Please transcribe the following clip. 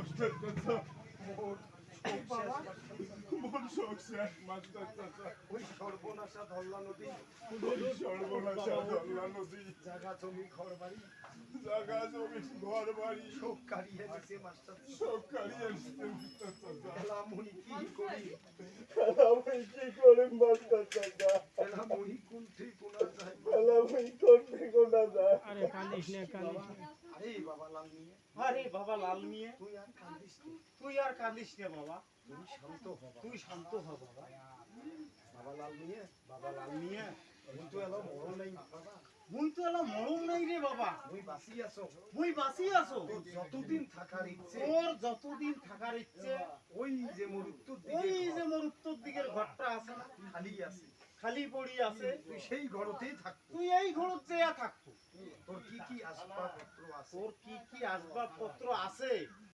Master চাচা মোর শোক শেষ মাস্টার চাচা ওই সর্বনাশা ধল্লা নদী, ওই সর্বনাশা ধল্লা নদী জায়গা জমি ঘর বাড়ি জাগা জমি ঘর বাড়ি সব কারিয়ে নিছে মাস্টার। সব কারিয়ে নিছে মাস্টার চাচা। এলামুনি কি করি, আমি কি করে মাস্টার চাচা এলামুনি কুণ্ঠে কোনা যায়। আমি করতে কোনা যায়। আরে কাঁদিস না কাঁদিস না। আরে বাবা লাল নিয়ে আরে বাবা লাল মিয়া, তুই আর কান্দিস নে, তুই আর কাঁদিস না বাবা, তুই শান্ত হ বাবা। তুই শান্ত হ বাবা। বাবা লাল নিয়ে বাবা লাল মিয়া, তুই তো এলো মরণ নাই বাবা, মুই তো এলাম মরম নাই রে বাবা, তুই বাঁচি আছো। মুই বাঁচি আছো। তোর যতদিন থাকার ইচ্ছে, তোর যতদিন থাকার ইচ্ছে, ওই যে মোর উত্তর ওই দিকে যে মোর উত্তর দিকের ঘরটা আছে না, খালি আছে, খালি পড়ি আছে, তুই সেই ঘরতেই থাক। তুই এই ঘরত চেয়া থাকতো। তোর কি কি আসবাবপত্র আছে, তোর কি কি আসবাবপত্র আছে